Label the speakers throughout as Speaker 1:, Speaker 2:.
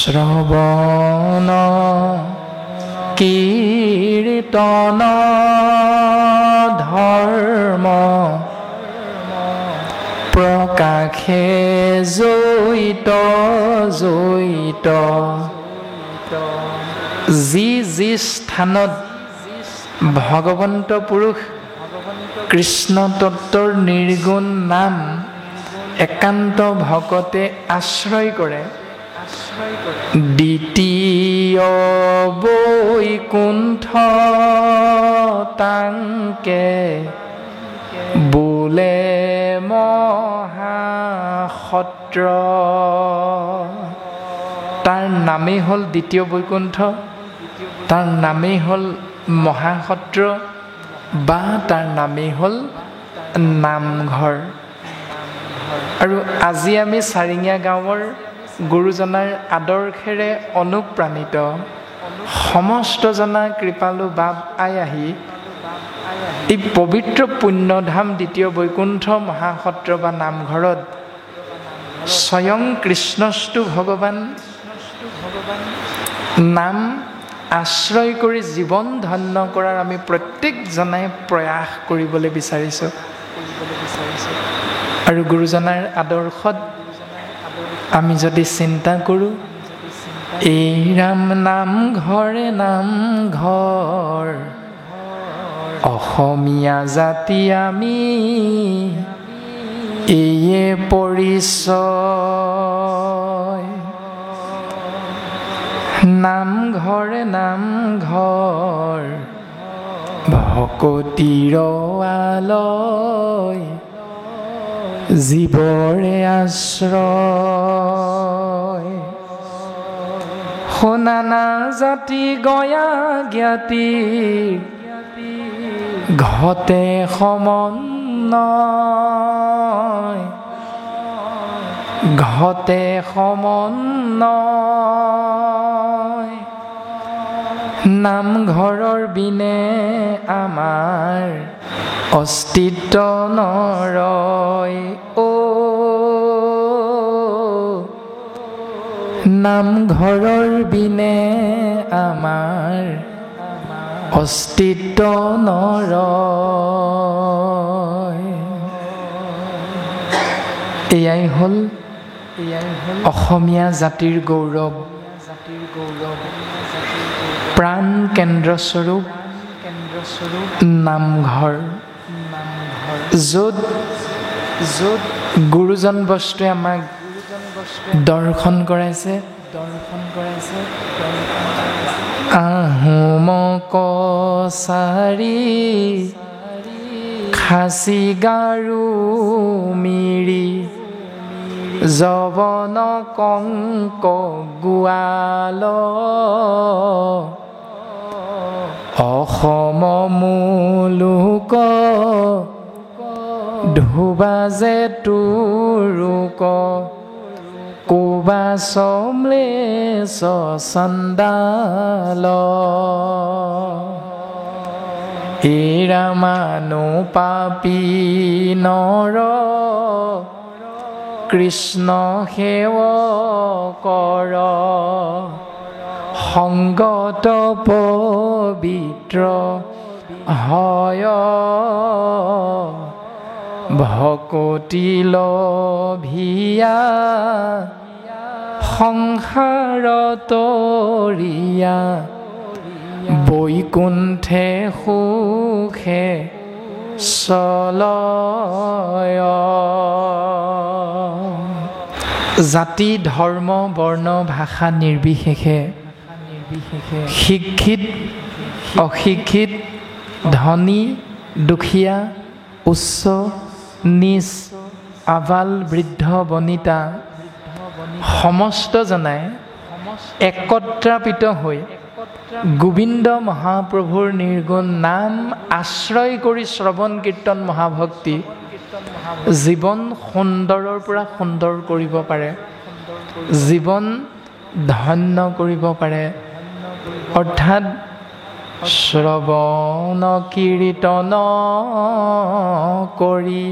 Speaker 1: শ্ৰৱণ কীৰ্তন ধৰ্ম প্ৰকাশে জয়িত জয়িত। যি যি স্থানত ভগৱন্ত পুৰুষ কৃষ্ণ তত্বৰ নিৰ্গুণ নাম একান্ত ভকতে আশ্ৰয় কৰে, দ্বিতীয় বৈকুণ্ঠ তাংকে বোলে মহাসত্ৰ। তাৰ নামেই হ'ল দ্বিতীয় বৈকুণ্ঠ, তাৰ নামেই হ'ল মহাসত্ৰ, বা তাৰ নামেই হ'ল নামঘৰ। আৰু আজি আমি চাৰিঙীয়া গাঁৱৰ গুৰুজনাৰ আদৰ্শেৰে অনুপ্ৰাণিত সমস্ত জনা কৃপালু বাপ আই আহি এই পবিত্ৰ পুণ্যধাম দ্বিতীয় বৈকুণ্ঠ মহাসত্ৰ বা নামঘৰত স্বয়ং কৃষ্ণস্তু ভগৱান নাম আশ্ৰয় কৰি জীৱন ধন্য কৰাৰ আমি প্ৰত্যেকজনাই প্ৰয়াস কৰিবলৈ বিচাৰিছোঁ। আৰু গুৰুজনাৰ আদৰ্শত আমি যদি চিন্তা কৰোঁ, এই ৰাম নামঘৰে নামঘৰ, অসমীয়া জাতি আমি এইয়ে পৰিচয়। নামঘৰে নামঘৰ, ভকতিৰ আলয়, জীৱৰে আশ্ৰয়। শুনানা জাতি গয়া জ্ঞাতি ঘটে সমন্বয়, ঘটে সমন্বয়। নামঘৰৰ বিনে আমাৰ অস্তিত্ব নৰয়। নামঘৰৰ বিনে আমাৰ অস্তিত্ব নৰয়। এয়াই হ'ল অসমীয়া জাতিৰ গৌৰৱ, প্ৰাণ কেন্দ্ৰস্বৰূপ নামঘৰ, য'ত গুৰুজন বস্তুৱে আমাক দৰ্শন কৰাইছে। আহোম কছাৰী খাচী গাৰো মিৰি যৱন কংক গোৱাল, অসম মুলুক ধুবাজে তুৰুক, কোবা সমলেশ চণ্ডাল। এৰা মানুহ পাপী নৰ কৃষ্ণ সেৱকৰ, সংগত পবিত্ৰ হয়, ভকতি লভিয়া সংসাৰত তৰিয়া, বৈকুণ্ঠে সুখে চলয়। জাতি ধৰ্ম বৰ্ণ ভাষা নিৰ্বিশেষে শিক্ষিত অশিক্ষিত, ধনী দুখীয়া, উচ্চ নিচ, আবাল বৃদ্ধ বনিতা সমস্ত জনাই একত্ৰাপিত হৈ গোবিন্দ মহাপ্ৰভুৰ নিৰ্গুণ নাম আশ্ৰয় কৰি শ্ৰৱণ কীৰ্তন মহাভক্তি জীৱন সুন্দৰৰ পৰা সুন্দৰ কৰিব পাৰে, জীৱন ধন্য কৰিব পাৰে। অৰ্থাৎ শ্ৰৱণ কীৰ্তন কৰি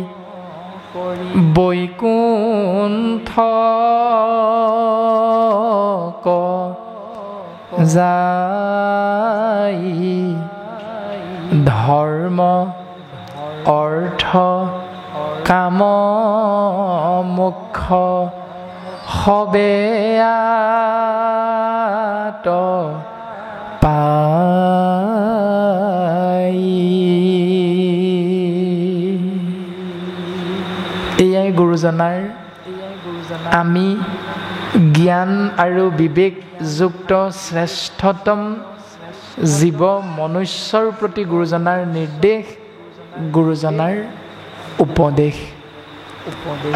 Speaker 1: বৈকুণ্ঠ যাই ধৰ্ম অৰ্থ কাম মোক্ষ সবে আত পাই। এয়াই গুৰুজনাৰ আমি জ্ঞান আৰু বিবেকযুক্ত শ্ৰেষ্ঠতম জীৱ মনুষ্যৰ প্ৰতি গুৰুজনাৰ নিৰ্দেশ, গুৰুজনাৰ উপদেশ,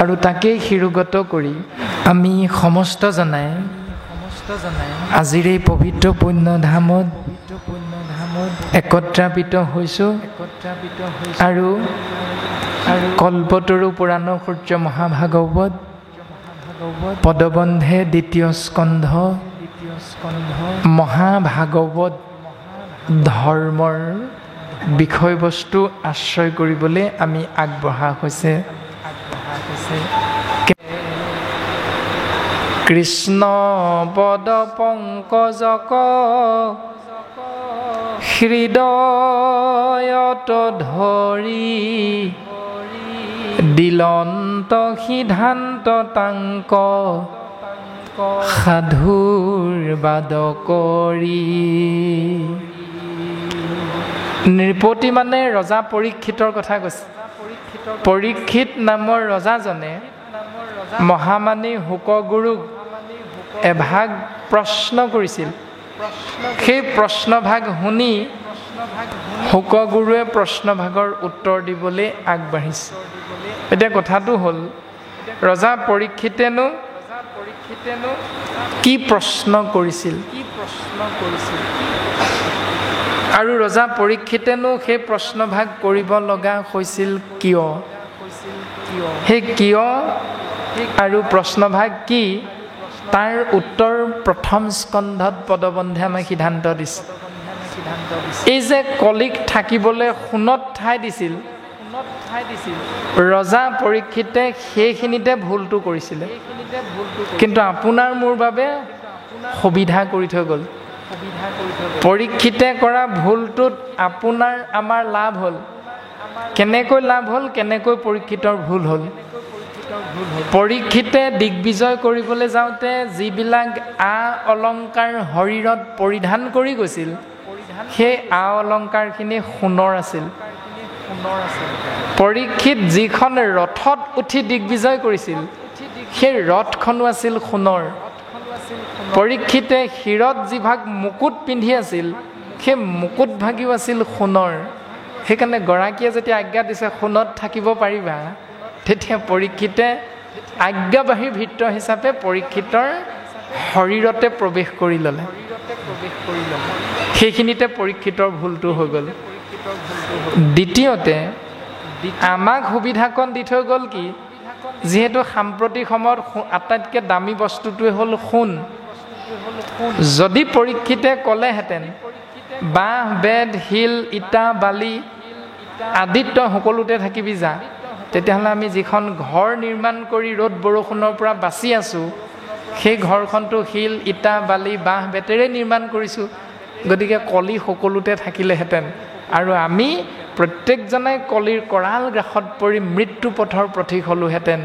Speaker 1: আৰু তাকেই শিৰোগত কৰি আমি সমস্ত জনাই আজিৰ এই পবিত্ৰ পুণ্য ধামত একত্ৰাপিত হৈছোঁ আৰু কল্পতৰু পুৰাণ সূৰ্য মহাভাগৱত পদবন্ধে দ্বিতীয় স্কন্ধ মহাভাগৱত ধৰ্মৰ বিষয়বস্তু আশ্ৰয় কৰিবলৈ আমি আগবঢ়া হৈছে। কৃষ্ণ পদ পংকজক হৃদয়ত ধৰি দিলন্ত সিদ্ধান্ত তাংক সাধুৰ বাদ কৰি। নৃপতি মানে ৰজা পৰীক্ষিতৰ কথা কৈছে। পৰীক্ষিত নামৰ ৰজাজনে মহামানী শুকগুৰুক এভাগ প্ৰশ্ন কৰিছিল। সেই প্ৰশ্নভাগ শুনি শুকগুৰুৱে প্ৰশ্নভাগৰ উত্তৰ দিবলৈ আগবাঢ়িছে। এতিয়া কথাটো হ'ল, ৰজা পৰীক্ষিতেনো কি প্ৰশ্ন কৰিছিল আৰু ৰজা পৰীক্ষিতেনো সেই প্ৰশ্নভাগ কৰিব লগা হৈছিল কিয়? সেই কিয় আৰু প্ৰশ্নভাগ কি, তাৰ উত্তৰ প্ৰথম স্কন্ধত পদবন্ধে আমাক সিদ্ধান্ত দিছে। এই যে কলিক থাকিবলৈ সোণত ঠাই দিছিল, ৰজা পৰীক্ষিতে সেইখিনিতে ভুলটো কৰিছিলে, কিন্তু আপোনাৰ মোৰ বাবে সুবিধা কৰি থৈ গ'ল। পৰীক্ষিতে কৰা ভুলটোত আপোনাৰ আমাৰ লাভ হ'ল। কেনেকৈ লাভ হ'ল, কেনেকৈ পৰীক্ষিতৰ ভুল হ'ল? পৰীক্ষিতে দিগ্বিজয় কৰিবলৈ যাওঁতে যিবিলাক অলংকাৰ শৰীৰত পৰিধান কৰি গৈছিল, সেই অলংকাৰখিনি সোণৰ আছিল। পৰীক্ষিত যিখন ৰথত উঠি দিগ্বিজয় কৰিছিল, সেই ৰথখনো আছিল সোণৰ। পৰীক্ষিতে শিৰত যিভাগ মুকুট পিন্ধি আছিল, সেই মুকুট ভাগিও আছিল সোণৰ। সেইকাৰণে গৰাকীয়ে যেতিয়া আজ্ঞা দিছে সোণত থাকিব পাৰিবা, তেতিয়া পৰীক্ষিতে আজ্ঞাবাহী ভৃত্য হিচাপে পৰীক্ষিতৰ শৰীৰতে প্ৰৱেশ কৰি ল'লে। সেইখিনিতে পৰীক্ষিতৰ ভুলটো হৈ গ'ল। দ্বিতীয়তে আমাক সুবিধাকণ দি থৈ গ'ল কি, যিহেতু সাম্প্ৰতিক সময়ত আটাইতকৈ দামী বস্তুটোৱে হ'ল সোণ। যদি পৰীক্ষিতে ক'লেহেঁতেন বাঁহ বেত শিল ইটা বালি আদিত তই সকলোতে থাকিবি যা, তেতিয়াহ'লে আমি যিখন ঘৰ নিৰ্মাণ কৰি ৰ'দ বৰষুণৰ পৰা বাচি আছোঁ, সেই ঘৰখনটো শিল ইটা বালি বাঁহ বেতেৰে নিৰ্মাণ কৰিছোঁ। গতিকে কলি সকলোতে থাকিলেহেঁতেন আৰু আমি প্ৰত্যেকজনে কলিৰ কৰাল গ্ৰাসত পৰি মৃত্যু পথৰ পথিক হ'লোহেঁতেন,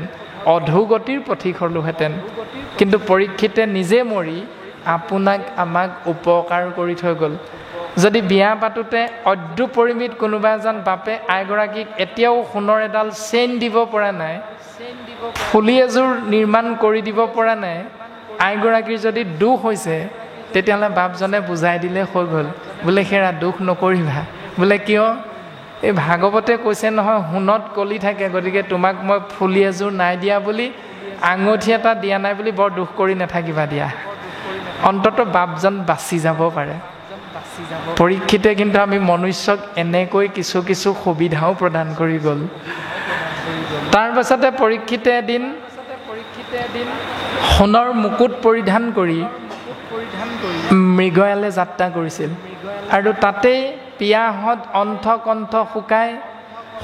Speaker 1: অধোগতিৰ পথিক হ'লোহেঁতেন। কিন্তু পৰীক্ষিতে নিজে মৰি আপোনাক আমাক উপকাৰ কৰি থৈ গ'ল। যদি বিয়া পাতোতে অদ্যুপৰিমিত কোনোবা এজন বাপে আইগৰাকীক এতিয়াও সোণৰ এডাল চেইন দিব পৰা নাই, ফুলি এযোৰ নিৰ্মাণ কৰি দিব পৰা নাই, আইগৰাকীৰ যদি দুখ হৈছে, তেতিয়াহ'লে বাপজনে বুজাই দিলে হৈ গ'ল, বোলে সেৰা দুখ নকৰিবা। বোলে কিয়? এই ভাগৱতে কৈছে নহয়, সোণত কলি থাকে, গতিকে তোমাক মই ফুলি এযোৰ নাই দিয়া বুলি, আঙুঠি এটা দিয়া নাই বুলি বৰ দুখ কৰি নাথাকিবা দিয়া, অন্ততঃ বাপজন বাচি যাব পাৰে। পৰীক্ষিতে কিন্তু আমি মনুষ্যক এনেকৈ কিছু কিছু সুবিধাও প্ৰদান কৰি গ'ল। তাৰ পাছতে পৰীক্ষিতে এদিন সোণৰ মুকুট পৰিধান কৰি মৃগয়ালে যাত্ৰা কৰিছিল, আৰু তাতেই পিয়াহত অন্থ কণ্ঠ শুকাই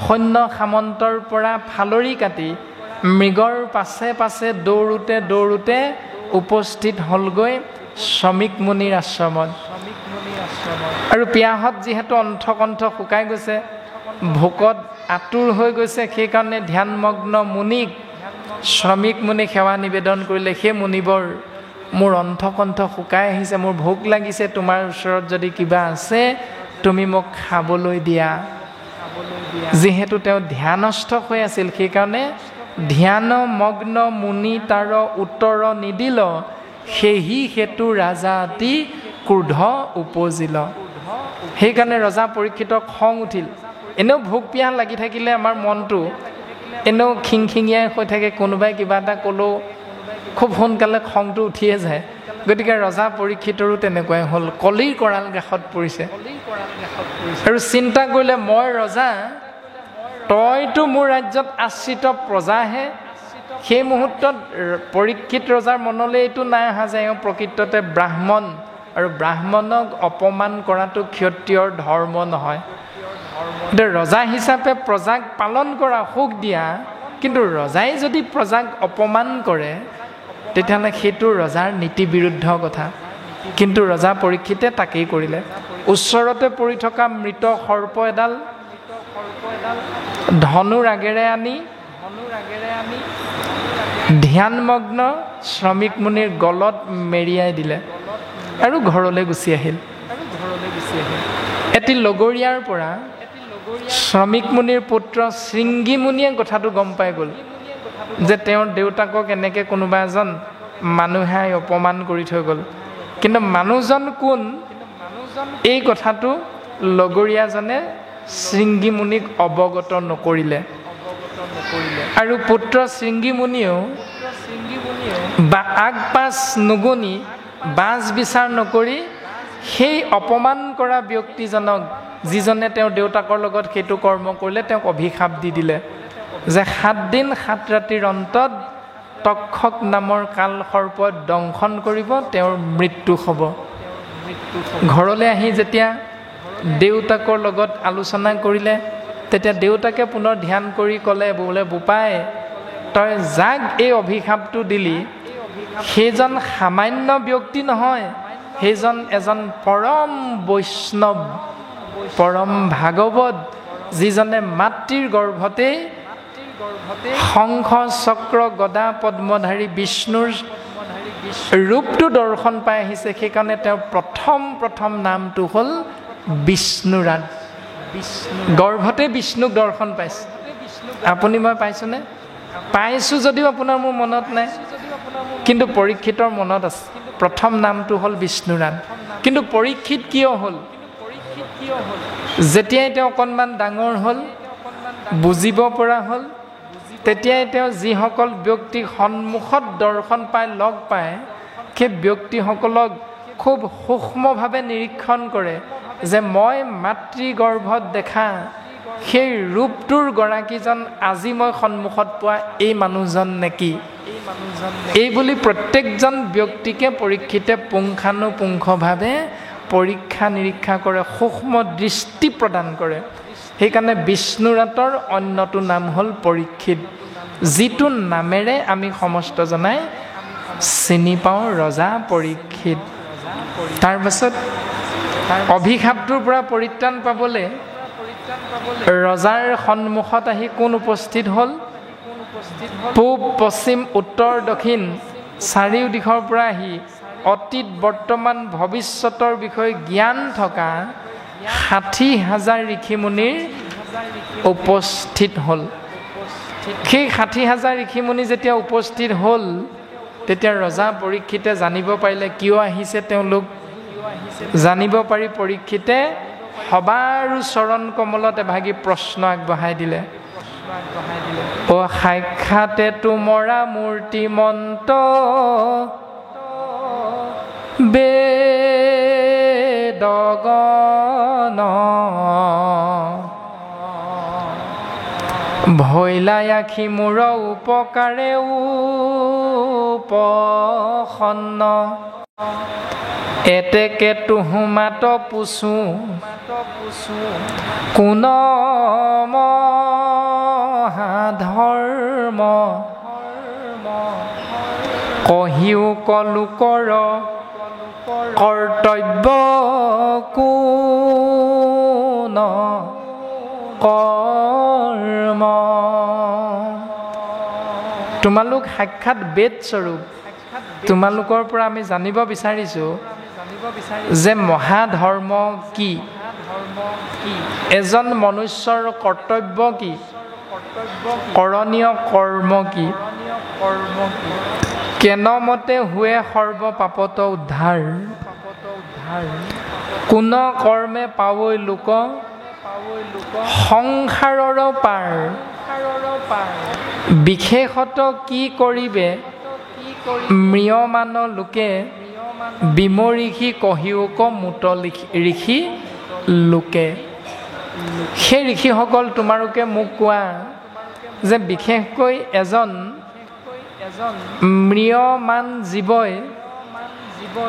Speaker 1: সৈন্য সামন্তৰ পৰা ফালৰি কাটি মৃগৰ পাছে পাছে দৌৰোতে দৌৰোতে উপস্থিত হ'লগৈ শ্ৰমিক মুনিৰ আশ্ৰমত। আৰু পিয়াহত যিহেতু অন্থকণ্ঠ শুকাই গৈছে, ভোকত আতুৰ হৈ গৈছে, সেইকাৰণে ধ্যানমগ্ন মুনিক শ্ৰমিক মুনিক সেৱা নিবেদন কৰিলে, সেই মুনিবৰ মোৰ অন্থকণ্ঠ শুকাই আহিছে, মোৰ ভোক লাগিছে, তোমাৰ ওচৰত যদি কিবা আছে তুমি মোক খাবলৈ দিয়া। যিহেতু তেওঁ ধ্যানস্থ হৈ আছিল, সেইকাৰণে ধ্যানমগ্ন মুনি তাৰ উত্তৰ নিদিল, সেহি হেতু ৰাজা অতি ক্ৰোধ উপজিল। সেইকাৰণে ৰজা পৰীক্ষিতৰ খং উঠিল। এনেও ভোক পিয়াহ লাগি থাকিলে আমাৰ মনটো এনেও খিংখিঙীয়াই হৈ থাকে, কোনোবাই কিবা এটা ক'লেও খুব সোনকালে খংটো উঠিয়ে যায়। গতিকে ৰজা পৰীক্ষিতৰো তেনেকুৱাই হ'ল, কলিৰ কৰাল গ্ৰাসত পৰিছে। আৰু চিন্তা কৰিলে, মই ৰজা, তইতো মোৰ ৰাজ্যত আশ্ৰিত প্ৰজাহে। সেই মুহূৰ্তত পৰীক্ষিত ৰজাৰ মনলৈ এইটো নাই অহা যে এওঁ প্ৰকৃততে ব্ৰাহ্মণ, আৰু ব্ৰাহ্মণক অপমান কৰাটো ক্ষত্ৰিয়ৰ ধৰ্ম নহয়। এতিয়া ৰজা হিচাপে প্ৰজাক পালন কৰা, সুখ দিয়া, কিন্তু ৰজাই যদি প্ৰজাক অপমান কৰে তেতিয়াহ'লে সেইটো ৰজাৰ নীতি বিৰুদ্ধ কথা। কিন্তু ৰজা পৰীক্ষিতে তাকেই কৰিলে। ওচৰতে পৰি থকা মৃত সৰ্প এডাল ধনুৰ আগেৰে আনি ধ্যানমগ্ন শ্ৰমিক মুনিৰ গলত মেৰিয়াই দিলে আৰু ঘৰলৈ গুচি আহিল। এটি লগৰীয়াৰ পৰা শ্ৰমিক মুনিৰ পুত্ৰ শৃংগী মুনিয়ে কথাটো গম পাই গ'ল যে তেওঁৰ দেউতাকক এনেকৈ কোনোবা এজন মানুহে অপমান কৰি থৈ গ'ল। কিন্তু মানুহজন কোন, এই কথাটো লগৰীয়াজনে শৃংগী মুনিক অৱগত নকৰিলে। আৰু পুত্ৰ শৃংগী মুনিয়েও আগ পাছ নুগুনি, বাজ বিচাৰ নকৰি সেই অপমান কৰা ব্যক্তিজনক, যিজনে তেওঁৰ দেউতাকৰ লগত সেইটো কৰ্ম কৰিলে, তেওঁক অভিশাপ দি দিলে যে 7 দিন 7 ৰাতিৰ অন্তত তক্ষক নামৰ কাল সৰ্পই দংশন কৰিব, তেওঁৰ মৃত্যু হ'ব। ঘৰলৈ আহি যেতিয়া দেউতাকৰ লগত আলোচনা কৰিলে, তেতিয়া দেউতাকে পুনৰ ধ্যান কৰি ক'লে, বোলে বোপাই, তই যাক এই অভিশাপটো দিলি সেইজন সামান্য ব্যক্তি নহয়, সেইজন এজন পৰম বৈষ্ণৱ, পৰম ভাগৱত, যিজনে মাতৃৰ গৰ্ভতেই শংখ চক্ৰ গদা পদ্মধাৰী বিষ্ণুৰ ৰূপটো দৰ্শন পাই আহিছে। সেইকাৰণে তেওঁৰ প্ৰথম নামটো হ'ল বিষ্ণুৰাজ। গৰ্ভতে বিষ্ণুক দৰ্শন পাইছে। আপুনি মই পাইছোনে? পাইছোঁ যদিও আপোনাৰ মোৰ মনত নাই, কিন্তু পৰীক্ষিতৰ মনত আছে। প্ৰথম নামটো হ'ল বিষ্ণুৰাজ। কিন্তু পৰীক্ষিত কিয় হ'ল? যেতিয়াই তেওঁ অকণমান ডাঙৰ হ'ল, বুজিব পৰা হ'ল, তেতিয়াই তেওঁ যিসকল ব্যক্তিক সন্মুখত দৰ্শন পাই লগ পায়, সেই ব্যক্তিসকলক খুব সূক্ষ্মভাৱে নিৰীক্ষণ কৰে যে মই মাতৃগৰ্ভত দেখা সেই ৰূপটোৰ গৰাকীজন আজি মই সন্মুখত পোৱা এই মানুহজন নেকি? এই বুলি প্ৰত্যেকজন ব্যক্তিকে পৰীক্ষিতে পুংখানুপুংখভাৱে পৰীক্ষা নিৰীক্ষা কৰে, সূক্ষ্ম দৃষ্টি প্ৰদান কৰে। সেইকাৰণে বিষ্ণুৰাতৰ অন্যটো নাম হ'ল পৰীক্ষিত, যিটো নামেৰে আমি সমস্ত জনাই চিনি পাওঁ ৰজা পৰীক্ষিত। তাৰপাছত অভিশাপটোৰ পৰা পৰিত্ৰাণ পাবলৈ ৰজাৰ সন্মুখত আহি কোন উপস্থিত হ'ল? পূব পশ্চিম উত্তৰ দক্ষিণ চাৰিও দিশৰ পৰা আহি অতীত বৰ্তমান ভৱিষ্যতৰ বিষয়ে জ্ঞান থকা 60,000 ঋষিমুনিৰ উপস্থিত হ'ল। সেই 60,000 ঋষিমুনি যেতিয়া উপস্থিত হ'ল, তেতিয়া ৰজা পৰীক্ষিতে জানিব পাৰিলে কিয় আহিছে তেওঁলোক। জানিব পাৰি পৰীক্ষিতে সবাৰো চৰণ কমলত এভাগি প্ৰশ্ন আগবঢ়াই দিলে। অ সাক্ষাতে তোমৰা মূৰ্তিমন্ত বেদগণ ভৈলাই আখি মূৰ উপকাৰে উপসন্ন এতেকে তুহুমাত পুছু কোন মহাধৰ্ম কহিও কলোকৰ কৰ্তব্য কোন কৰ্ম। তোমালোক সাক্ষাৎ বেদ স্বৰূপ। তোমালোকৰ পৰা আমি জানিব বিচাৰিছোঁ যে মহাধৰ্ম কি, এজন মনুষ্যৰ কৰ্তব্য কি, কৰণীয় কৰ্ম কি, কেনমতে হুৱে সৰ্ব পাপত উদ্ধাৰ, কোন কৰ্মে পাৱৈ লোক সংসাৰৰ পাৰ, বিশেষত কি কৰিবে ম্ৰিয়মান লোকে, বিমৰিষি কহিওক মুত ঋষি লোকে। সেই ঋষিসকল তোমালোকে মোক কোৱা যে বিশেষকৈ এজন ম্ৰিয়মান জীৱই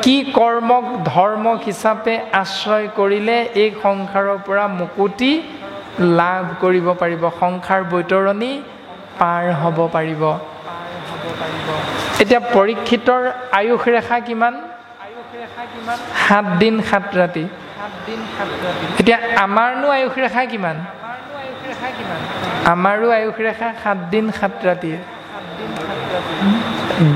Speaker 1: কি কৰ্মক ধৰ্ম হিচাপে আশ্ৰয় কৰিলে এই সংসাৰৰ পৰা মুকুতি লাভ কৰিব পাৰিব, সংসাৰ বৈতৰণি পাৰ হ'ব পাৰিব। এতিয়া পৰীক্ষিতৰ আয়ুস ৰেখা কিমান? 7 দিন 7 ৰাতি। এতিয়া আমাৰনো আয়ুস ৰেখা কিমান? আমাৰো আয়ুস ৰেখা 7 দিন 7 ৰাতি।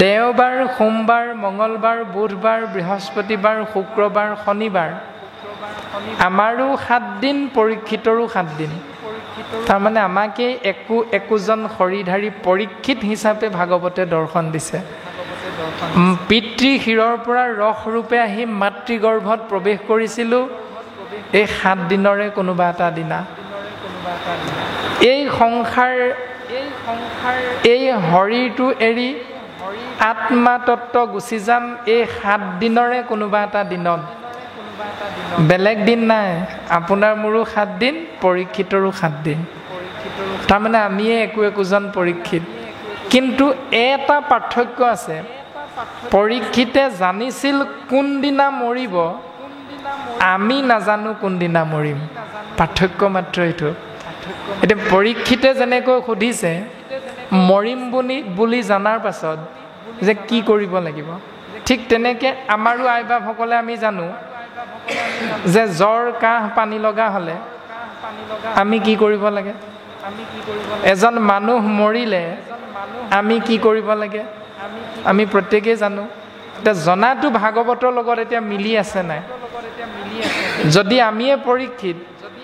Speaker 1: দেওবাৰ, সোমবাৰ, মঙলবাৰ, বুধবাৰ, বৃহস্পতিবাৰ, শুক্ৰবাৰ, শনিবাৰ আমাৰো 7 দিন, পৰীক্ষিতৰো 7 দিন। তাৰমানে আমাকে একোজন শৰীৰধাৰী পৰীক্ষিত হিচাপে ভাগৱতে দৰ্শন দিছে। পিতৃ শিৰৰ পৰা ৰসৰূপে আহি মাতৃগৰ্ভত প্ৰৱেশ কৰিছিলোঁ এই 7 দিনৰে কোনোবা এটা দিনা। এই সংসাৰ এই শৰীৰটো এৰি আত্মা তত্ত্ব গুচি যাম এই 7 দিনৰে কোনোবা এটা দিনত। বেলেগ দিন নাই। আপোনাৰ মোৰো 7 দিন, পৰীক্ষিতৰো 7 দিন। তাৰমানে আমিয়ে একোজন পৰীক্ষিত। কিন্তু এটা পাৰ্থক্য আছে, পৰীক্ষিতে জানিছিল কোনদিনা মৰিব, আমি নাজানো কোনদিনা মৰিম। পাৰ্থক্য মাত্ৰ এইটো। এতিয়া পৰীক্ষিতে যেনেকৈ সুধিছে মৰিম বুলি জনাৰ পাছত যে কি কৰিব লাগিব, ঠিক তেনেকৈ আমাৰো আই বাপসকলে আমি জানো যে জ্বৰ কাহ পানী লগা হ'লে আমি কি কৰিব লাগে, এজন মানুহ মৰিলে আমি কি কৰিব লাগে আমি প্ৰত্যেকেই জানো। এতিয়া জনাটো ভাগৱতৰ লগত এতিয়া মিলি আছে নাই? যদি আমিয়ে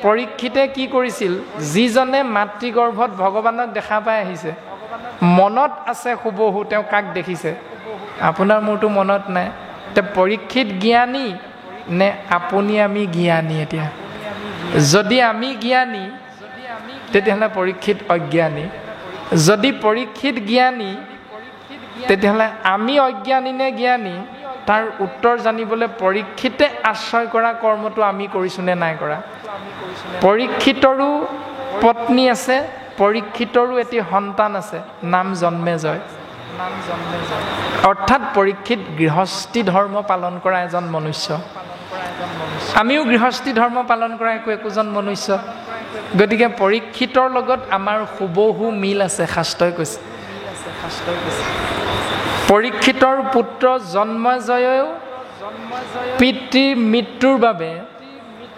Speaker 1: পৰীক্ষিতে কি কৰিছিল, যিজনে মাতৃগৰ্ভত ভগৱানক দেখা পাই আহিছে, মনত আছে হুবহু তেওঁ কাক দেখিছে। আপোনাৰ মোৰতো মনত নাই। এতিয়া পৰীক্ষিত জ্ঞানী নে আপুনি আমি জ্ঞানী? এতিয়া যদি আমি জ্ঞানী তেতিয়াহ'লে পৰীক্ষিত অজ্ঞানী। যদি পৰীক্ষিত জ্ঞানী তেতিয়াহ'লে আমি অজ্ঞানী নে জ্ঞানী? তাৰ উত্তৰ জানিবলৈ পৰীক্ষিতে আশ্ৰয় কৰা কৰ্মটো আমি কৰিছোঁ নে নাই কৰা। পৰীক্ষিতৰো পত্নী আছে, পৰীক্ষিতৰো এটি সন্তান আছে, নাম জন্মেজয়। অৰ্থাৎ পৰীক্ষিত গৃহস্থী ধৰ্ম পালন কৰা এজন মনুষ্য। আমিও গৃহস্থী ধৰ্ম পালন কৰা একোজন মনুষ্য। গতিকে পৰীক্ষিতৰ লগত আমাৰ হুবহু মিল আছে, শাস্ত্ৰই কৈছে। পৰীক্ষিতৰ পুত্ৰ জন্মজয়েও পিতৃৰ মৃত্যুৰ বাবে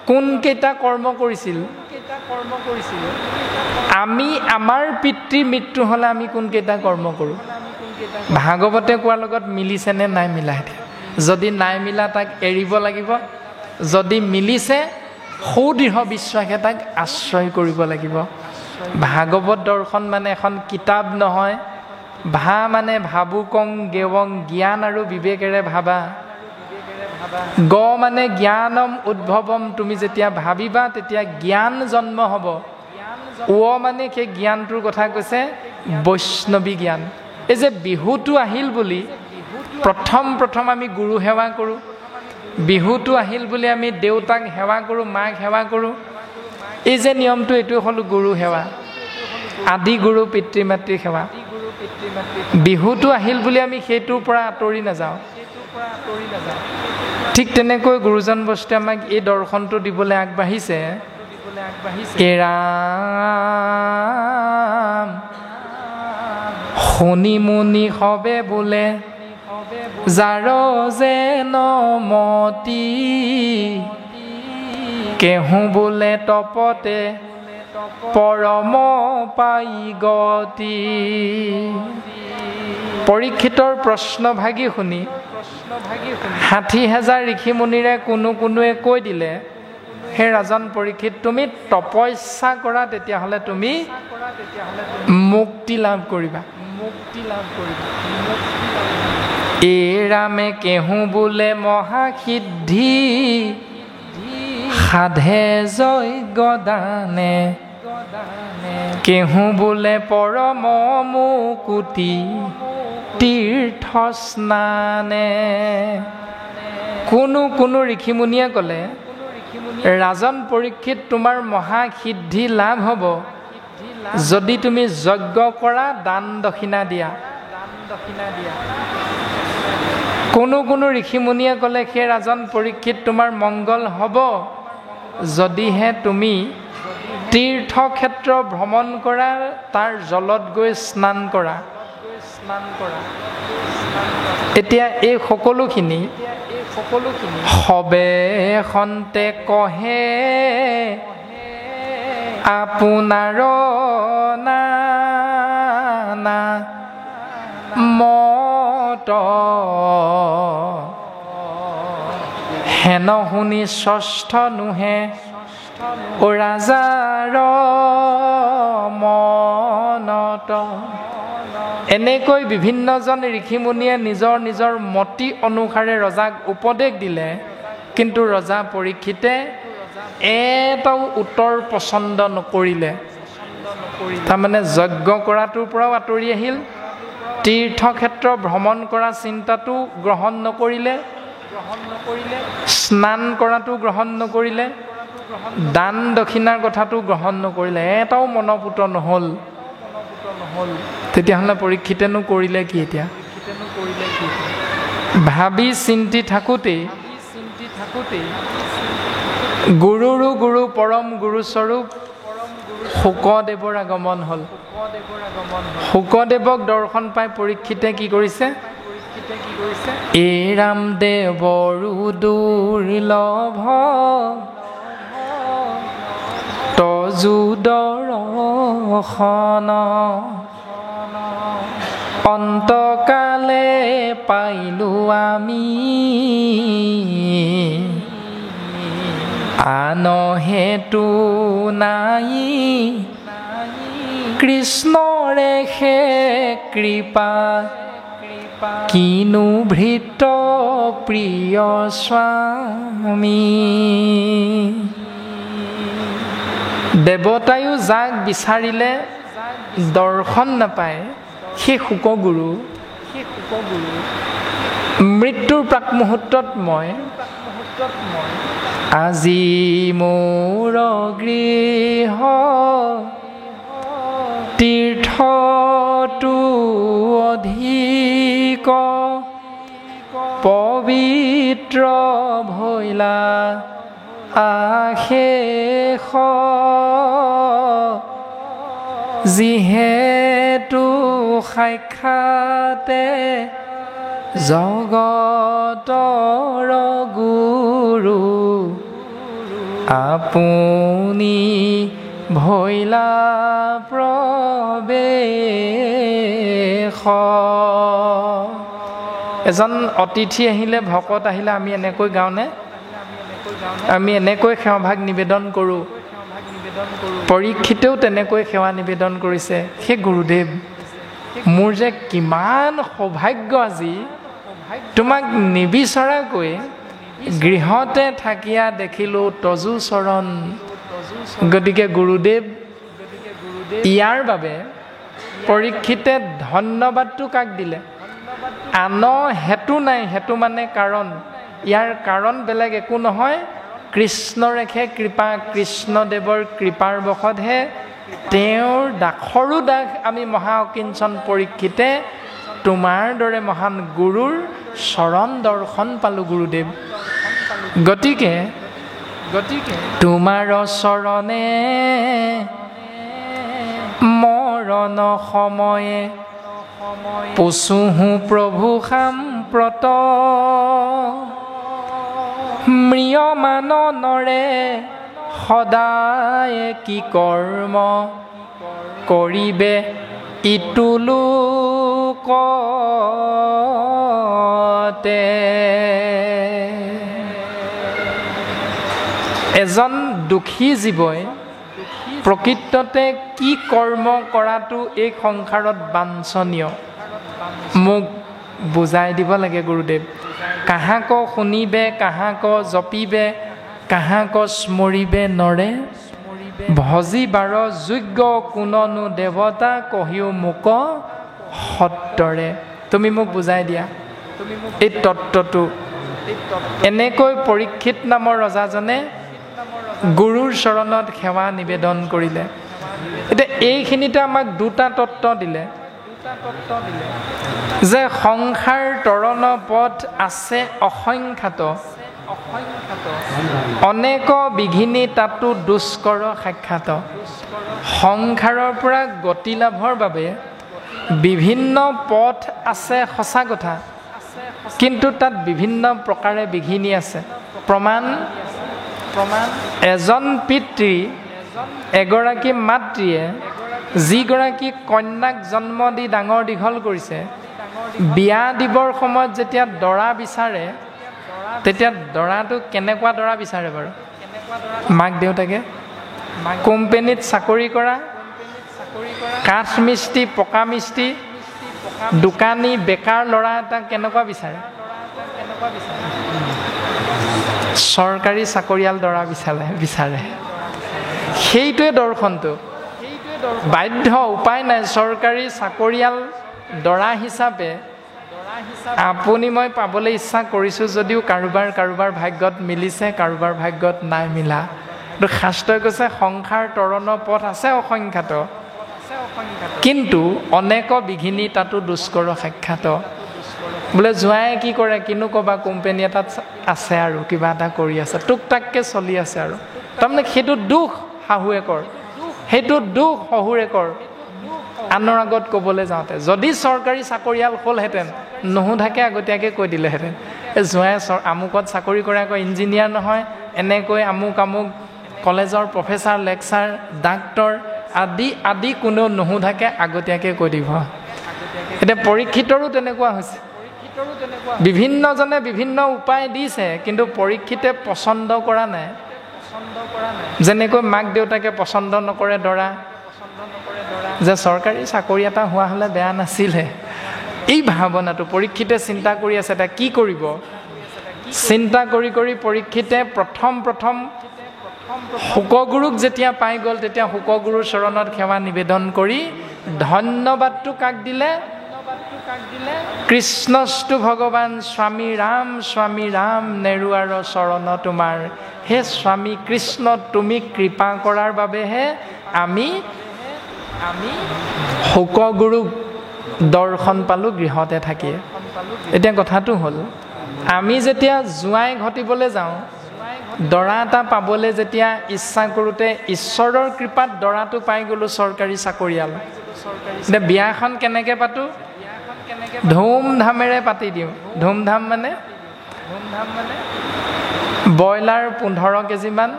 Speaker 1: কোনকেইটা কৰ্ম কৰিছিল? আমি আমাৰ পিতৃ মৃত্যু হ'লে আমি কোনকেইটা কৰ্ম কৰোঁ? ভাগৱতে কোৱাৰ লগত মিলিছে নে নাই মিলা? যদি নাই মিলা তাক এৰিব লাগিব, যদি মিলিছে সুদৃঢ় বিশ্বাসে তাক আশ্ৰয় কৰিব লাগিব। ভাগৱত দৰ্শন মানে এখন কিতাপ নহয়। ভা মানে ভাবুকং গেৱং, জ্ঞান আৰু বিবেকেৰে ভাবা। গ মানে জ্ঞানম উদ্ভৱম, তুমি যেতিয়া ভাবিবা তেতিয়া জ্ঞান জন্ম হ'ব। ও মানে সেই জ্ঞানটোৰ কথা কৈছে বৈষ্ণৱী জ্ঞান। এই যে বিহুটো আহিল বুলি প্ৰথম আমি গুৰু সেৱা কৰোঁ, বিহুটো আহিল বুলি আমি দেউতাক সেৱা কৰোঁ, মাক সেৱা কৰোঁ। এই যে নিয়মটো, এইটো হ'ল গুৰু সেৱা, আদি গুৰু পিতৃ মাতৃ সেৱা। বিহুটো আহিল বুলি আমি সেইটোৰ পৰা আঁতৰি নাযাওঁ। ঠিক তেনেকৈ গুৰুজন বস্তুৱে আমাক এই দৰ্শনটো দিবলৈ আগবাঢ়িছে। ৰাম শুনি মুনি সবে বোলে যাৰ যেন মতি কেহু বোলে তপতে পৰম পাই গতি। পৰীক্ষিতৰ প্ৰশ্নভাগী শুনি 60,000 ঋষিমুনিৰে কোনোৱে কৈ দিলে, হে ৰাজন পৰীক্ষিত, তুমি তপস্যা কৰা, তেতিয়াহ'লে তুমি মুক্তি লাভ কৰিবা। এই ৰামে কেহু বোলে মহাসিদ্ধি সাধে যজ্ঞ দানে কেহু বোলে পৰম মুকুতি তীৰ্থ স্নানে। কোনো ঋষিমুনিয়ে ক'লে, ৰাজন পৰীক্ষিত, তোমাৰ মহাসিদ্ধি লাভ হ'ব যদি তুমি যজ্ঞ কৰা, দান দক্ষিণা দিয়া। কোনো ঋষিমুনিয়ে ক'লে, সেই ৰাজন পৰীক্ষিত, তোমাৰ মংগল হ'ব যদিহে তুমি তীৰ্থক্ষেত্ৰ ভ্ৰমণ কৰা, তাৰ জলত গৈ স্নান কৰা। এতিয়া এই সকলোখিনি সবে সন্তে কহে আপোনাৰ নানা মত হেন শুনি ষষ্ঠ নুহে ও ৰাজাৰ মনত। এনেকৈ বিভিন্নজন ঋষিমুনিয়ে নিজৰ মতি অনুসাৰে ৰজাক উপদেশ দিলে, কিন্তু ৰজা পৰীক্ষিতে এটাও উত্তৰ পচন্দ নকৰিলে। তাৰমানে যজ্ঞ কৰাটোৰ পৰাও আঁতৰি আহিল, তীৰ্থক্ষেত্ৰ ভ্ৰমণ কৰা চিন্তাটো গ্ৰহণ নকৰিলে, স্নান কৰাটো গ্ৰহণ নকৰিলে, দান দক্ষিণাৰ কথাটো গ্ৰহণ নকৰিলে, এটাও মনপুত নহ'ল। তেতিয়াহ'লে পৰীক্ষিতেনো কৰিলে কি? এতিয়া ভাবি চিন্তি থাকোঁতেই গুৰুৰো গুৰু পৰম গুৰুস্বৰূপ শুকদেৱৰ আগমন হ'ল। শুকদেৱক দৰ্শন পাই পৰীক্ষিতে কি কৰিছে? এই ৰামদেৱৰো দুৰ্লভ তজু দৰ্শন অন্তকালে পাইলো আমি আন হেতু নাই কৃষ্ণৰে হে কৃপা কিনো ভৃত প্ৰিয় স্বামী। দেৱতায়ো যাক বিচাৰিলে দৰ্শন নাপায়, সেই শুকগুৰু মৃত্যুৰ প্ৰাক মুহূৰ্তত মই আজি মোৰ গৃহ তীৰ্থটো অধিক পবিত্ৰ ভৈলা আশেষ যিহেতু সাক্ষাতে জগতৰ গুৰু আপুনি ভৈলা প্ৰৱেশ। এজন অতিথি আহিলে, ভকত আহিলে আমি এনেকৈ গাওঁনে? আমি এনেকৈ সেৱাভাগ নিবেদন কৰোঁ। পৰীক্ষিতেও তেনেকৈ সেৱা নিবেদন কৰিছে। সেই গুৰুদেৱ, মোৰ যে কিমান সৌভাগ্য, আজি তোমাক নিবিচৰাকৈ গৃহতে থাকিয়া দেখিলোঁ তজু চৰণ। গতিকে গুৰুদেৱ, ইয়াৰ বাবে পৰীক্ষিতে ধন্যবাদটো কাক দিলে? আন হেতু নাই, হেতু মানে কাৰণ। ইয়াৰ কাৰণ বেলেগ একো নহয়, কৃষ্ণৰেখে কৃপা, কৃষ্ণদেৱৰ কৃপাৰ বশতহে তেওঁৰ দাসৰো দাস আমি মহা অকিঞ্চন পৰীক্ষিতে তোমাৰ দৰে মহান গুৰুৰ চৰণ দৰ্শন পালোঁ গুৰুদেৱ। গতিকে তোমাৰ চৰণে মৰণ সময়ে পচুহো প্ৰভু সাম সম্প্ৰত ম্ৰিয়মান নৰে সদায় কি কৰ্ম কৰিবে ইটো লোকতে। এজন দুখী জীৱই প্ৰকৃততে কি কৰ্ম কৰাটো এই সংসাৰত বাঞ্ছনীয় মোক বুজাই দিব লাগে গুৰুদেৱ। কাহাক শুনিবে, কাহাক জপিবে, কাহাক স্মৰিবে নৰে, ভজিবাৰ যোগ্য কোননো দেৱতা কহিও মোক সত্তৰে। তুমি মোক বুজাই দিয়া এই তত্ত্বটো। এনেকৈ পৰীক্ষিত নামৰ ৰজাজনে গুৰুৰ চৰণত সেৱা নিবেদন কৰিলে। এতিয়া এইখিনিতে আমাক দুটা তত্ত্ব দিলে যে সংসাৰ তৰণ পথ আছে অসংখ্যাত, অনেক বিঘিনি তাতো দুষ্কৰ সাক্ষাৎ। সংসাৰৰ পৰা গতি লাভৰ বাবে বিভিন্ন পথ আছে সঁচা কথা, কিন্তু তাত বিভিন্ন প্ৰকাৰে বিঘিনি আছে। প্ৰমাণ এজন পিতৃ এগৰাকী মাতৃয়ে যিগৰাকী কন্যাক জন্ম দি ডাঙৰ দীঘল কৰিছে, বিয়া দিবৰ সময়ত যেতিয়া দৰা বিচাৰে তেতিয়া দৰাটো কেনেকুৱা দৰা বিচাৰে বাৰু? মাক দেউতাকে কোম্পেনীত চাকৰি কৰা, কাঠ মিস্ত্ৰী, পকা মিস্ত্ৰী, দোকানী, বেকাৰ ল'ৰা এটা কেনেকুৱা বিচাৰে? চৰকাৰী চাকৰিয়াল দৰা বিচাৰে। সেইটোৱে দৰ্শনটো। বাধ্য, উপায় নাই। চৰকাৰী চাকৰিয়াল দৰা হিচাপে আপুনি মই পাবলৈ ইচ্ছা কৰিছোঁ যদিও কাৰোবাৰ ভাগ্যত মিলিছে, কাৰোবাৰ ভাগ্যত নাই মিলা। কিন্তু শাস্ত্ৰই কৈছে সংসাৰ তৰণ পথ আছে অসংখ্যাত, কিন্তু অনেক বিঘিনি তাতো দুষ্কৰ সাক্ষাৎ। বোলে জোঁৱাই কি কৰে কিনো ক'বা, কোম্পেনী এটাত আছে আৰু কিবা এটা কৰি আছে, টুক টাককৈ চলি আছে আৰু। তাৰমানে সেইটো দুখ শাহুৱেকৰ, সেইটো দুখ শহুৰেকৰ। আনৰ আগত ক'বলৈ যাওঁতে যদি চৰকাৰী চাকৰিয়াল হ'লহেঁতেন নুসুধাকৈ আগতীয়াকৈ কৈ দিলেহেঁতেন, এই জোঁৱাই আমুকত চাকৰি কৰে, আকৌ ইঞ্জিনিয়াৰ নহয়, এনেকৈ আমুক কলেজৰ প্ৰফেচাৰ, লেকচাৰ, ডাক্তৰ আদি কোনেও নুসুধাকৈ আগতীয়াকৈ কৈ দিব। এতিয়া পৰীক্ষিতৰো তেনেকুৱা হৈছে। বিভিন্নজনে বিভিন্ন উপায় দিছে, কিন্তু পৰীক্ষিতে পচন্দ কৰা নাই। যেনেকৈ মাক দেউতাকে পচন্দ নকৰে দৰা, যে চৰকাৰী চাকৰি এটা হোৱা হ'লে বেয়া নাছিলে। এই ভাৱনাটো পৰীক্ষিতে চিন্তা কৰি আছে। এতিয়া কি কৰিব? চিন্তা কৰি পৰীক্ষিতে প্ৰথম শুকগুৰুক যেতিয়া পাই গ'ল, তেতিয়া শুকগুৰুৰ চৰণত সেৱা নিবেদন কৰি ধন্যবাদটো কাক দিলে? কৃষ্ণস্তু ভগৱান স্বামী ৰাম নেৰুৱাৰ চৰণ তোমাৰ। হে স্বামী কৃষ্ণ, তুমি কৃপা কৰাৰ বাবেহে আমি শুকগুৰুক দৰ্শন পালোঁ গৃহতে থাকি। এতিয়া কথাটো হ'ল, আমি যেতিয়া জোঁৱাই ঘটিবলৈ যাওঁ, দৰা এটা পাবলৈ যেতিয়া ইচ্ছা কৰোঁতে ঈশ্বৰৰ কৃপাত দৰাটো পাই গ'লোঁ চৰকাৰী চাকৰিয়াল। এতিয়া বিয়াখন কেনেকৈ পাতোঁ? ধুমধামেৰে পাতি দিওঁ। ধুমধাম মানে ব্ৰইলাৰ 15 কেজিমান,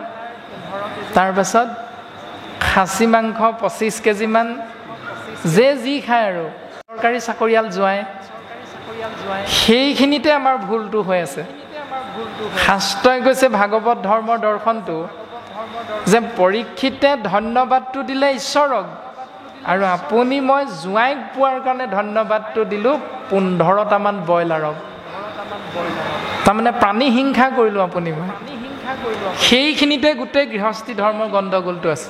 Speaker 1: তাৰপাছত খাচী মাংস 25 কেজিমান, যি খায় আৰু চৰকাৰী চাকৰিয়াল জোঁৱাই। সেইখিনিতে আমাৰ ভুলটো হৈ আছে। শাস্ত্ৰই কৈছে ভাগৱত ধৰ্মৰ দৰ্শনটো যে পৰীক্ষিতে ধন্যবাদটো দিলে ঈশ্বৰক, আৰু আপুনি মই জোঁৱাইক পোৱাৰ কাৰণে ধন্যবাদটো দিলোঁ 15টামান ব্ৰইলাৰক। তাৰমানে প্ৰাণী হিংসা কৰিলোঁ আপুনি মই। সেইখিনিতে গোটেই গৃহস্থী ধৰ্মৰ গণ্ডগোলটো আছে।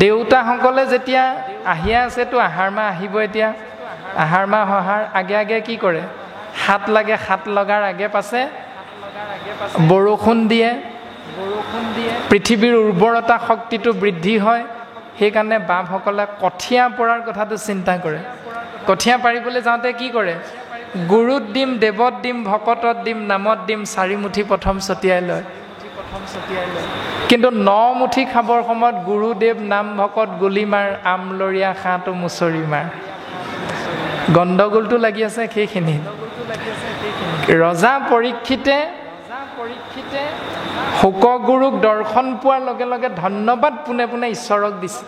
Speaker 1: দেউতাসকলে যেতিয়া আহি আছেতো, আহাৰ মাহ আহিব, এতিয়া আহাৰ মাহ অহাৰ আগে কি কৰে? হাত লাগে, হাত লগাৰ আগে পাছে বৰষুণ দিয়ে, পৃথিৱীৰ উৰ্বৰতা শক্তিটো বৃদ্ধি হয়। সেইকাৰণে বাপসকলে কঠীয়া পৰাৰ কথাটো চিন্তা কৰে। কঠীয়া পাৰিবলৈ যাওঁতে কি কৰে? গুৰুত দিম, দেৱত দিম, ভকতত দিম, নামত দিম, 4 মুঠি প্ৰথম ছটিয়াই লয়। কিন্তু 9 মুঠি খাবৰ সময়ত গুৰু, দেৱ, নাম, ভকত, গুলিমাৰ, আমলৰীয়া, খাটো মুচৰি মাৰ। গণ্ডগোলটো লাগি আছে সেইখিনি। ৰজা পৰীক্ষিতে শোকগুৰুক দৰ্শন পোৱাৰ লগে লগে ধন্যবাদ পোনে পোনে ঈশ্বৰক দিছে।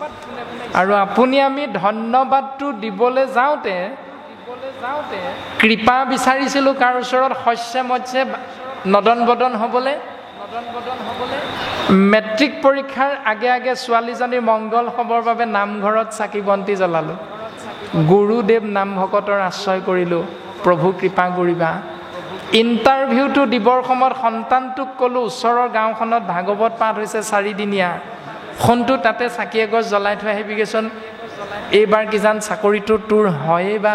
Speaker 1: আৰু আপুনি আমি ধন্যবাদটো দিবলৈ যাওঁতে কৃপা বিচাৰিছিলোঁ কাৰ ওচৰত? শস্যে মৎস্যে নদন বদন হ'বলৈ। মেট্ৰিক পৰীক্ষাৰ আগে আগে ছোৱালীজনীৰ মংগল হ'বৰ বাবে নামঘৰত চাকি বন্তি জ্বলালোঁ। গুৰুদেৱ নাম ভকতৰ আশ্ৰয় কৰিলোঁ, প্ৰভু কৃপা কৰিবা। ইণ্টাৰভিউটো দিবৰ সময়ত সন্তানটোক ক'লোঁ, ওচৰৰ গাঁওখনত ভাগৱত পাঠ হৈছে 4 দিনীয়া, সোণটো তাতে চাকি এগছ জ্বলাই থৈ আহিবিগৈচোন, এইবাৰ কিজান চাকৰিটো তোৰ হয়েই বা।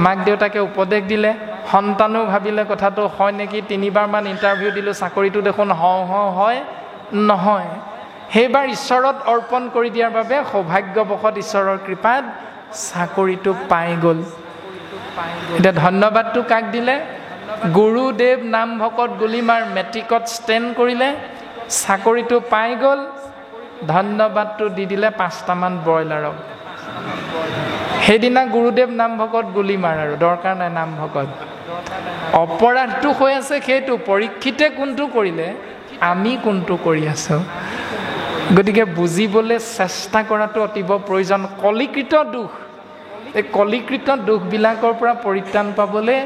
Speaker 1: মাক দেউতাকে উপদেশ দিলে, সন্তানো ভাবিলে কথাটো হয় নেকি, 3বাৰমান ইণ্টাৰভিউ দিলোঁ, চাকৰিটো দেখোন হয় নহয়। সেইবাৰ ঈশ্বৰত অৰ্পণ কৰি দিয়াৰ বাবে সৌভাগ্যবশত ঈশ্বৰৰ কৃপাত চাকৰিটো পাই গ'ল। এতিয়া ধন্যবাদটো কাক দিলে? গুৰুদেৱ নাম ভকত গুলিমাৰ মেট্ৰিকত ষ্টেণ্ড কৰিলে, চাকৰিটো পাই গ'ল। ধন্যবাদটো দি দিলে 5টামান ব্ৰইলাৰক। সেইদিনা গুৰুদেৱ নাম ভকত গুলিমাৰ, আৰু দৰকাৰ নাই নাম ভকত। অপৰাধটো হৈ আছে সেইটো, পৰীক্ষিতে কোনটো কৰিলে, আমি কোনটো কৰি আছোঁ। গতিকে বুজিবলৈ চেষ্টা কৰাটো অতীৱ প্ৰয়োজন। কলিকৃত দুখ, এই কলিকৃত দুখবিলাকৰ পৰা পৰিত্ৰাণ পাবলৈ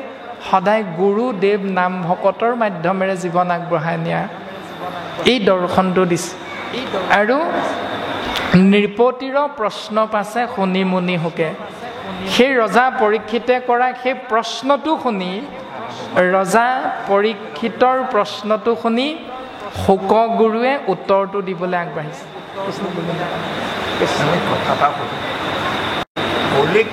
Speaker 1: সদায় গুৰুদেৱ নাম ভকতৰ মাধ্যমেৰে জীৱন আগবঢ়াই নিয়া এই দৰ্শনটো দিছে। আৰু নৃপতিৰ প্ৰশ্ন পাছে শুনি মুনি হোকে, সেই ৰজা পৰীক্ষিতে কৰা সেই প্ৰশ্নটো শুনি, ৰজা পৰীক্ষিতৰ প্ৰশ্নটো শুনি শোকগুৰুৱে উত্তৰটো দিবলৈ আগবাঢ়িছে।
Speaker 2: কলিক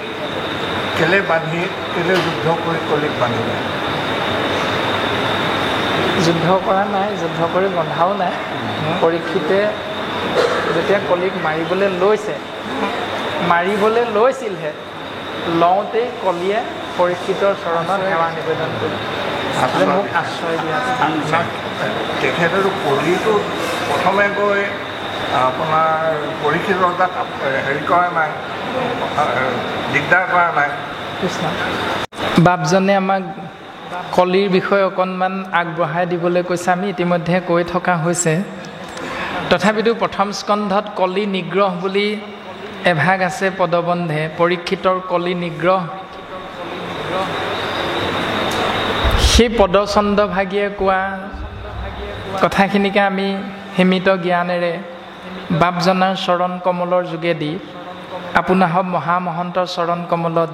Speaker 2: কেলে বান্ধি, কেলে যুদ্ধ কৰি কলিক বান্ধিলে?
Speaker 1: যুদ্ধ কৰা নাই, যুদ্ধ কৰি বন্ধাও নাই। পৰীক্ষিতে যেতিয়া কলিক মাৰিবলৈ লৈছিলহে, লওঁতেই কলিয়ে পৰীক্ষিতৰ চৰণত সেৱা নিবেদন কৰিলে, মোক আশ্ৰয় দিয়া।
Speaker 2: তেখেতেতো কলিটো প্ৰথমে গৈ আপোনাৰ পৰীক্ষিত ৰজাক হেৰি কৰা নাই, দিগদাৰ কৰা নাই।
Speaker 1: বাপজনে আমাক কলিৰ বিষয়ে অকণমান আগবঢ়াই দিবলৈ কৈছে, আমি ইতিমধ্যে কৈ থকা হৈছে। তথাপিতো প্ৰথম স্কন্ধত কলি নিগ্ৰহ বুলি এভাগ আছে পদবন্ধে, পৰীক্ষিতৰ কলি নিগ্ৰহ। সেই পদচন্দভাগীয়ে কোৱা কথাখিনিকে আমি সীমিত জ্ঞানেৰে বাপজনাৰ চৰণ কমলৰ যোগেদি আপোনাসৱ মহামহন্তৰ চৰণ কমলত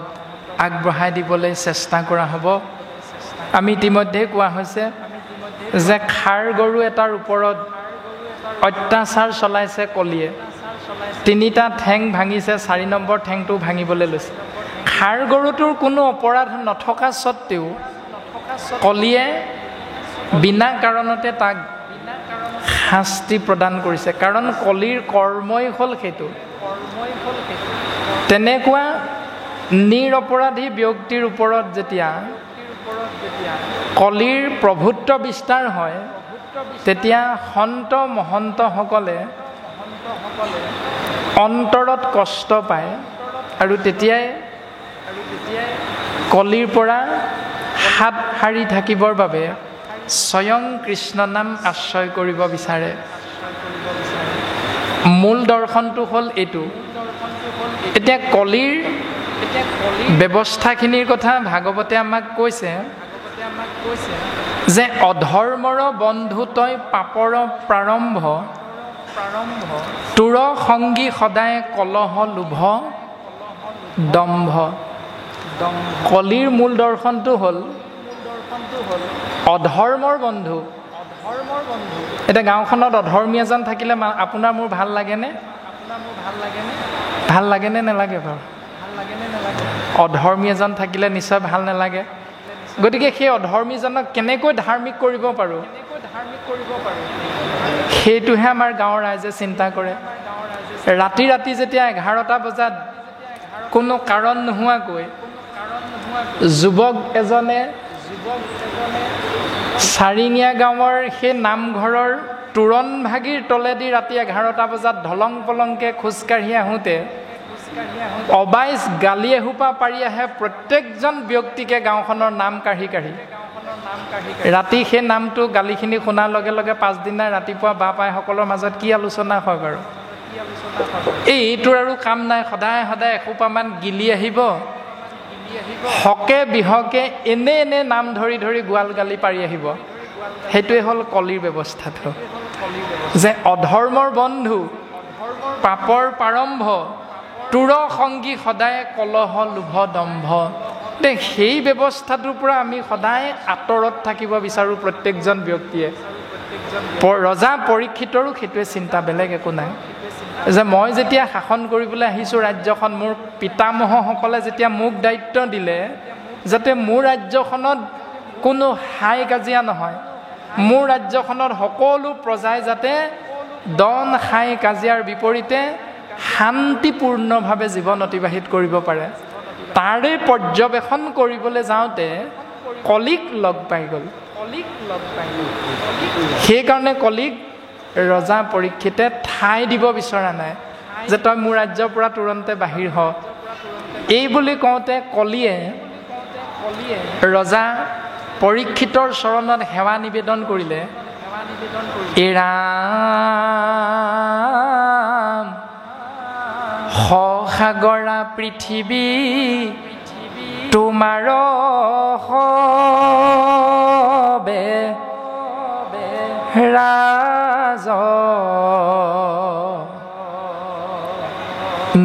Speaker 1: আগবঢ়াই দিবলৈ চেষ্টা কৰা হ'ব। আমি ইতিমধ্যে কোৱা হৈছে যে খাৰ গৰু এটাৰ ওপৰত অত্যাচাৰ চলাইছে কলিয়ে, 3টা ঠেং ভাঙিছে, 4 নম্বৰ ঠেংটো ভাঙিবলৈ লৈছে। খাৰ গৰুটোৰ কোনো অপৰাধ নথকা স্বত্তেও কলিয়ে বিনা কাৰণতে তাক শাস্তি প্ৰদান কৰিছে, কাৰণ কলিৰ কৰ্মই হ'ল সেইটো। তেনেকুৱা নিৰপৰাধী ব্যক্তিৰ ওপৰত যেতিয়া কলিৰ প্ৰভুত্ব বিস্তাৰ হয়, তেতিয়া সন্ত মহন্তসকলে অন্তৰত কষ্ট পায়, আৰু তেতিয়াই কলিৰ পৰা হাত সাৰি থাকিবৰ বাবে স্বয়ং কৃষ্ণ নাম আশ্ৰয় কৰিব বিচাৰে। মূল দৰ্শনটো হ'ল এইটো। এতিয়া কলিৰ ব্যৱস্থাখিনিৰ কথা ভাগৱতে আমাক কৈছে যে অধৰ্মৰ বন্ধু তই পাপৰ প্ৰাৰম্ভ, তোৰ সংগী সদায় কলহ লোভ দম্ভ। কলিৰ মূল দৰ্শনটো হ'ল অধৰ্মৰ বন্ধু। এতিয়া গাঁওখনত অধৰ্মী এজন থাকিলে আপোনাৰ মোৰ ভাল লাগেনে? ভাল লাগেনে নালাগে বাৰু? অধৰ্মী এজন থাকিলে নিশ্চয় ভাল নালাগে। গতিকে সেই অধৰ্মীজনক কেনেকৈ ধাৰ্মিক কৰিব পাৰোঁ, সেইটোহে আমাৰ গাঁৱৰ ৰাইজে চিন্তা কৰে। ৰাতি যেতিয়া 11টা বজাত কোনো কাৰণ নোহোৱাকৈ যুৱক এজনে চাৰিঙীয়া গাঁৱৰ সেই নামঘৰৰ তোৰণভাগিৰ তলেদি ৰাতি 11টা বজাত ধলং পলংকৈ খোজকাঢ়ি আহোঁতে অবাইচ গালি এসোপা পাৰি আহে প্ৰত্যেকজন ব্যক্তিকে গাঁওখনৰ নাম কাঢ়ি ৰাতি সেই নামটো গালিখিনি শুনাৰ লগে লগে পাছদিনা ৰাতিপুৱা বাপাইসকলৰ মাজত কি আলোচনা হয় বাৰু? এইটোৰ আৰু কাম নাই, সদায় সদায় এসোপামান গিলি আহিব, হকে বিহকে এনে এনে নাম ধৰি ধৰি গোৱাল গালি পাৰি আহিব। সেইটোৱে হ'ল কলিৰ ব্যৱস্থাটো, যে অধৰ্মৰ বন্ধু, পাপৰ প্ৰাৰম্ভ, তুৰ সংগী সদায় কলহ লোভ দম্ভ। সেই ব্যৱস্থাটোৰ পৰা আমি সদায় আঁতৰত থাকিব বিচাৰোঁ প্ৰত্যেকজন ব্যক্তিয়ে। ৰজা পৰীক্ষিতৰো সেইটোৱে চিন্তা, বেলেগ একো নাই। যে মই যেতিয়া শাসন কৰিবলৈ আহিছোঁ ৰাজ্যখন, মোৰ পিতামহসকলে যেতিয়া মোক দায়িত্ব দিলে যাতে মোৰ ৰাজ্যখনত কোনো হাই কাজিয়া নহয়, মোৰ ৰাজ্যখনত সকলো প্ৰজাই যাতে দন হাই কাজিয়াৰ বিপৰীতে শান্তিপূৰ্ণভাৱে জীৱন অতিবাহিত কৰিব পাৰে, তাৰে পৰ্যবেক্ষণ কৰিবলৈ যাওঁতে কলিক লগ পাই গ'ল। সেইকাৰণে কলিক ৰজা পৰীক্ষিতে ঠাই দিব বিচৰা নাই, যে তই মোৰ ৰাজ্যৰ পৰা তুৰন্তে বাহিৰ হ। এই বুলি কওঁতে কলিয়ে ৰজা পৰীক্ষিতৰ চৰণত সেৱা নিবেদন কৰিলে, এ ৰাম সসাগৰা পৃথিৱী তোমাৰ সবে ৰাজ,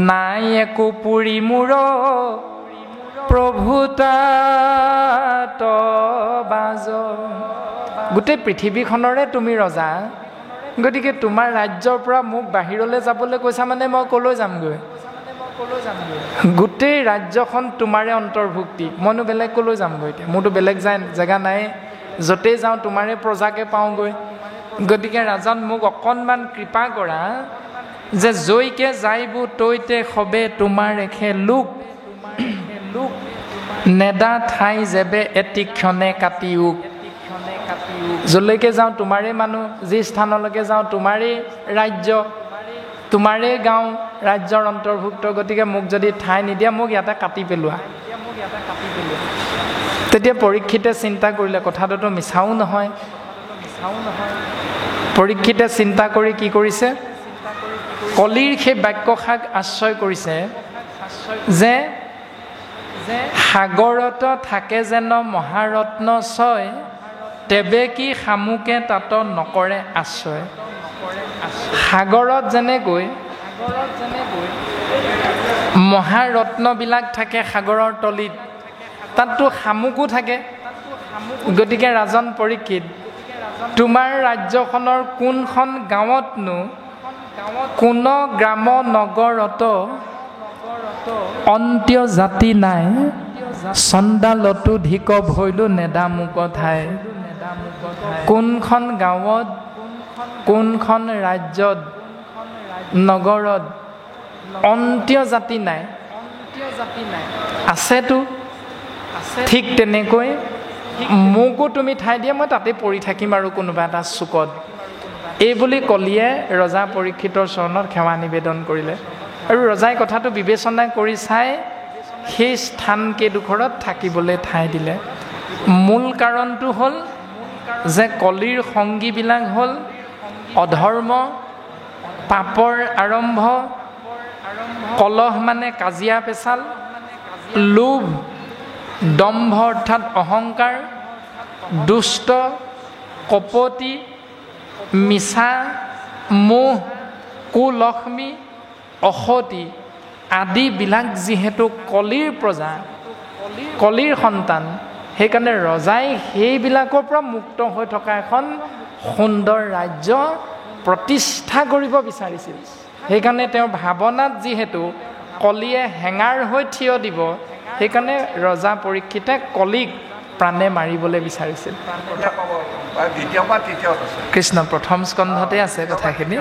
Speaker 1: নাই একো পুৰি মূৰ প্ৰভু তাত বাজ। গোটেই পৃথিৱীখনৰে তুমি ৰজা, গতিকে তোমাৰ ৰাজ্যৰ পৰা মোক বাহিৰলৈ যাবলৈ কৈছা মানে মই ক'লৈ যামগৈ? গোটেই ৰাজ্যখন তোমাৰে অন্তৰ্ভুক্তি, মইনো বেলেগ ক'লৈ যামগৈ? এতিয়া মোৰতো বেলেগ জেগা নাই, য'তেই যাওঁ তোমাৰে প্ৰজাকে পাওঁগৈ। গতিকে ৰাজন মোক অকণমান কৃপা কৰা, যে জৈকে যাইবো তৈতে সবে তোমাৰ এখে লোক, নেদা ঠাই যেবে এটি ক্ষণে কাটি উক। যলৈকে যাওঁ তোমাৰে মানুহ, যি স্থানলৈকে যাওঁ তোমাৰেই ৰাজ্য, তোমাৰেই গাঁও ৰাজ্যৰ অন্তৰ্ভুক্ত, গতিকে মোক যদি ঠাই নিদিয়া মোক ইয়াতে কাটি পেলোৱা। তেতিয়া পৰীক্ষিতে চিন্তা কৰিলে, কথাটোতো মিছাও নহয়। পৰীক্ষিতে চিন্তা কৰি কি কৰিছে, কলিৰ সেই বাক্যশাক আশ্ৰয় কৰিছে, যে সাগৰত থাকে যেন মহাৰত্ন ছয়, তেবে কি শামুকে তাত নকৰে আশ্ৰয়। সাগৰত যেনেকৈ মহাৰত্নবিলাক থাকে সাগৰৰ তলিত, তাততো শামুকো থাকে। গতিকে ৰাজন পৰীক্ষিত, তোমাৰ ৰাজ্যখনৰ কোনখন গাঁৱতনো কোন গ্ৰাম নগৰত অন্ত্য জাতি নাই, চণ্ডালতো ধিক ভৈলো নেদামুক ঠাই। কোনখন গাঁৱত, কোনখন ৰাজ্যত, নগৰত অন্ত্য জাতি নাই? আছেতো। ঠিক তেনেকৈ মোকো তুমি ঠাই দিয়ে, মই তাতে পৰি থাকিম আৰু কোনোবা এটা চুকত। এই বুলি কলিয়ে ৰজা পৰীক্ষিতৰ চৰণত সেৱা নিবেদন কৰিলে। আৰু ৰজাই কথাটো বিবেচনা কৰি চাই সেই স্থানকেইডোখৰত থাকিবলৈ ঠাই দিলে। মূল কাৰণটো হ'ল যে কলিৰ সংগীবিলাক হ'ল অধৰ্ম, পাপৰ আৰম্ভ, কলহ মানে কাজিয়া পেচাল, লোভ, দম্ভ অৰ্থাৎ অহংকাৰ, দুষ্ট, কপটি, মিছা, মোহ, কুলক্ষ্মী, অসতি আদিবিলাক যিহেতু কলিৰ প্ৰজা, কলিৰ সন্তান, সেইকাৰণে ৰজাই সেইবিলাকৰ পৰা মুক্ত হৈ থকা এখন সুন্দৰ ৰাজ্য প্ৰতিষ্ঠা কৰিব বিচাৰিছিল। সেইকাৰণে তেওঁৰ ভাৱনাত যিহেতু কলিয়ে হেঙাৰ হৈ থিয় দিব, সেইকাৰণে ৰজা পৰীক্ষিতে কলিক প্ৰাণে মাৰিবলৈ বিচাৰিছিল। কৃষ্ণ প্ৰথম স্কন্ধতে আছে কথাখিনি।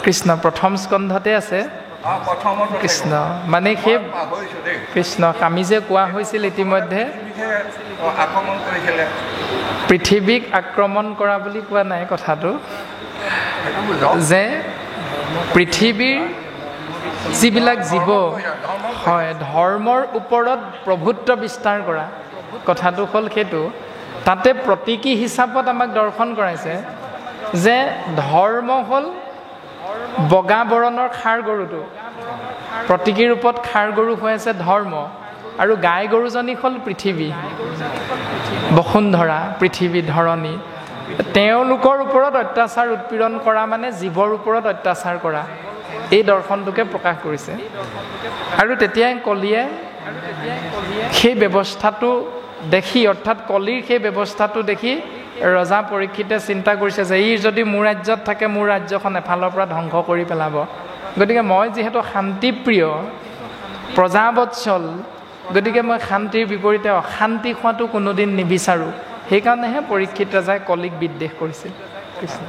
Speaker 1: কৃষ্ণ প্ৰথম স্কন্ধতে আছে। কৃষ্ণ মানে সেই কৃষ্ণক আমি যে কোৱা হৈছিল ইতিমধ্যে, পৃথিৱীক আক্ৰমণ কৰা বুলি কোৱা নাই কথাটো, যে পৃথিৱীৰ যিবিলাক জীৱ হয় ধৰ্মৰ ওপৰত প্ৰভুত্ব বিস্তাৰ কৰা, কথাটো হ'ল সেইটো তাতে প্ৰতীকী হিচাপত আমাক দৰ্শন কৰাইছে যে ধৰ্ম হ'ল বগা বৰণৰ ষাঁড় গৰুটো, প্ৰতীকী ৰূপত ষাঁড় গৰু হৈ আছে ধৰ্ম, আৰু গাই গৰুজনী হ'ল পৃথিৱী, বসুন্ধৰা, পৃথিৱী, ধৰণী। তেওঁলোকৰ ওপৰত অত্যাচাৰ উৎপীড়ন কৰা মানে জীৱৰ ওপৰত অত্যাচাৰ কৰা, এই দৰ্শনটোকে প্ৰকাশ কৰিছে। আৰু তেতিয়াই কলিয়ে সেই ব্যৱস্থাটো দেখি, অৰ্থাৎ কলিৰ সেই ব্যৱস্থাটো দেখি ৰজা পৰীক্ষিতে চিন্তা কৰিছে যে ই যদি মোৰ ৰাজ্যত থাকে, মোৰ ৰাজ্যখন এফালৰ পৰা ধ্বংস কৰি পেলাব। গতিকে মই যিহেতু শান্তিপ্ৰিয়, প্ৰজাবৎসল, গতিকে মই শান্তিৰ বিপৰীতে অশান্তি হোৱাটো কোনোদিন নিবিচাৰোঁ। সেইকাৰণেহে পৰীক্ষিত ৰজাই কলিক বিদ্বেষ কৰিছিল। কৃষ্ণ।